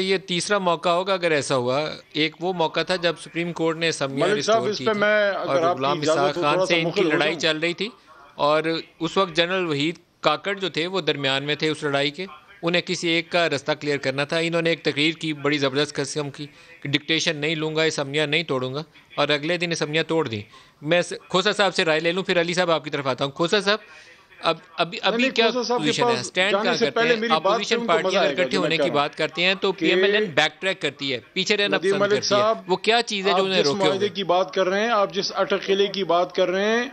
ये तीसरा मौका होगा अगर ऐसा हुआ। एक वो मौका था जब सुप्रीम कोर्ट ने असम्बलियाँ मलिक साहब, रिस्टोर इस की पे थी मैं और अगर आपकी गुलाम इजाजत इसहाक हो खान थोड़ा सा से इनकी मुखिल हो लड़ाई जाऊं। चल रही थी। और उस वक्त जनरल वहीद काकड़ जो थे वो दरमियान में थे उस लड़ाई के। उन्हें किसी एक का रास्ता क्लियर करना था। इन्होंने एक तकरीर की बड़ी ज़बरदस्त किस्म की कि डिक्टेशन नहीं लूँगा, असम्बलियाँ नहीं तोड़ूंगा, और अगले दिन असम्बलियाँ तोड़ दी। मैं खोसा साहब से राय ले लूँ, फिर अली साहब आपकी तरफ आता हूँ। खोसा साहब, अब अभी नहीं अभी नहीं, क्या खोसा साहब के पोजीशन है, पास स्टैंड जाने कहाँ से करते पहले हैं? मेरी बात पे अपोजिशन उनको मजा पार्टियां अगर आएगा इकट्ठे जो मैं होने कह की रहा हूं बात करते हैं तो कि पीएमएलएन बैक ट्रैक करती है, पीछे रहना नदीम पसंद मलिक करती है। साहब, वो क्या चीज़ है जो आप उन्हें जिस रोके मुआहदे हुए? की बात कर रहे हैं, आप जिस अटकले की बात कर रहे हैं,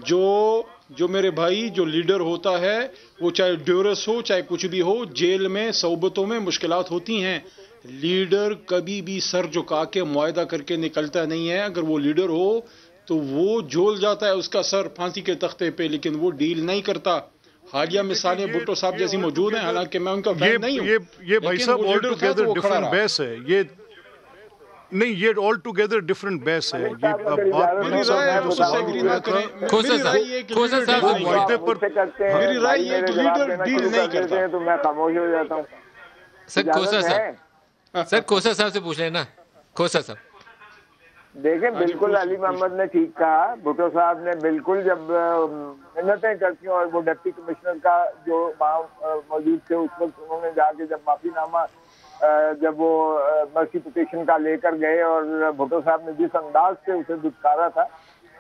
जो जो मेरे भाई जो लीडर होता है, वो चाहे ड्यूरस हो चाहे कुछ भी हो, जेल में सोबतों में मुश्किलात होती हैं। लीडर कभी भी सर झुका के मुआहदा करके निकलता नहीं है। अगर वो लीडर हो तो वो झोल जाता है उसका सर फांसी के तख्ते पे, लेकिन वो डील नहीं करता। हालिया नहीं देखिए, मिसालें भुट्टो साहब ये जैसी ऑल मौजूद हैं, टुगेदर हालांकि मैं उनका फैन नहीं हूं, ये भाई लेकिन साहब वो ऑल लीडर था तो टुगेदर वो खड़ा डिफरेंट रहा। बहस है ये। नहीं, ये ऑल टुगेदर डिफरेंट बहस है मलिक ये। साहब अब अगर बात इजाजत मेरी हो मलिक तो साहब राय ने मैं जो उससे बताऊं सवाल एग्री कि ना उठाया था, करें। खोसा मेरी राय ये है कि खोसा लीडर साहब डील आप नहीं तो आप मुआहदे करता। पर। मुझसे करते हाँ, हैं, मेरी राय भाई ये है मेरे कि जवाब लीडर देना डील शुरू नहीं कर देते करता। हैं तो मैं खामोश हो जाता हूँ। सर खोसा इजाजत है? साहब, सर खोसा साहब से पूछ लेना। खोसा साहब, देखें, हाँ जी, बिल्कुल अली पूछिए मोहम्मद पूछिए। ने ठीक कहा। भुट्टो साहब ने बिल्कुल, जब मिन्नतें करती और वो डिप्टी कमिश्नर का जो वहाँ मौजूद थे उस वक्त, उन्होंने जाके जब माफीनामा जब वो मर्सी पिटीशन का लेकर गए और भुट्टो साहब ने जिस अंदाज से उसे दुत्कारा था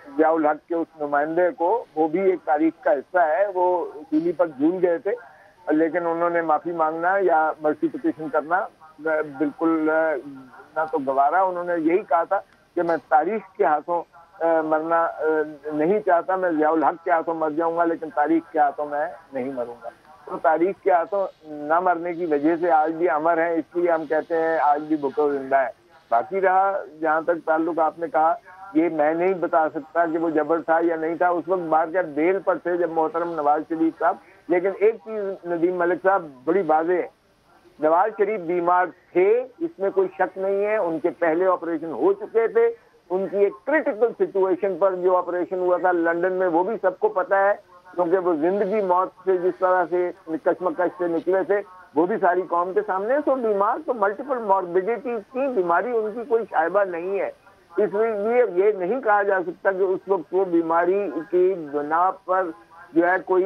जियाउल हक के उस नुमाइंदे को, वो भी एक तारीख का हिस्सा है। वो सूली पर झूल गए थे, लेकिन उन्होंने माफी मांगना या मर्सी पिटीशन करना बिल्कुल ना तो गवारा। उन्होंने यही कहा था कि मैं तारीख के हाथों मरना नहीं चाहता, मैं जियाउल हक के हाथों मर जाऊंगा, लेकिन तारीख के हाथों मैं नहीं मरूंगा। तो तारीख के हाथों न मरने की वजह से आज भी अमर है, इसलिए हम कहते हैं आज भी भुट्टो जिंदा है। बाकी रहा जहाँ तक ताल्लुक आपने कहा, ये मैं नहीं बता सकता कि वो जबर था या नहीं था। उस वक्त बाहर क्या बेल पर थे जब मोहतरम नवाज शरीफ साहब। लेकिन एक चीज नदीम मलिक साहब बड़ी वाज़ेह है, नवाज शरीफ बीमार थे, इसमें कोई शक नहीं है। उनके पहले ऑपरेशन हो चुके थे। उनकी एक क्रिटिकल सिचुएशन पर जो ऑपरेशन हुआ था लंदन में, वो भी सबको पता है, क्योंकि वो जिंदगी मौत से जिस तरह से कशमकश से निकले थे वो भी सारी कौम के सामने। तो बीमार तो मल्टीपल मॉर्बिडिटी की बीमारी उनकी कोई शायबा नहीं है। इसलिए ये नहीं कहा जा सकता कि उस वक्त वो बीमारी की बिना पर जो है कोई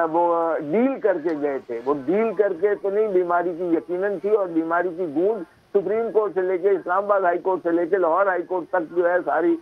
वो डील करके गए थे। वो डील करके तो नहीं, बीमारी की यकीनन थी। और बीमारी की गूंज सुप्रीम कोर्ट से लेके इस्लामाबाद हाई कोर्ट से लेके लाहौर हाई कोर्ट तक जो है सारी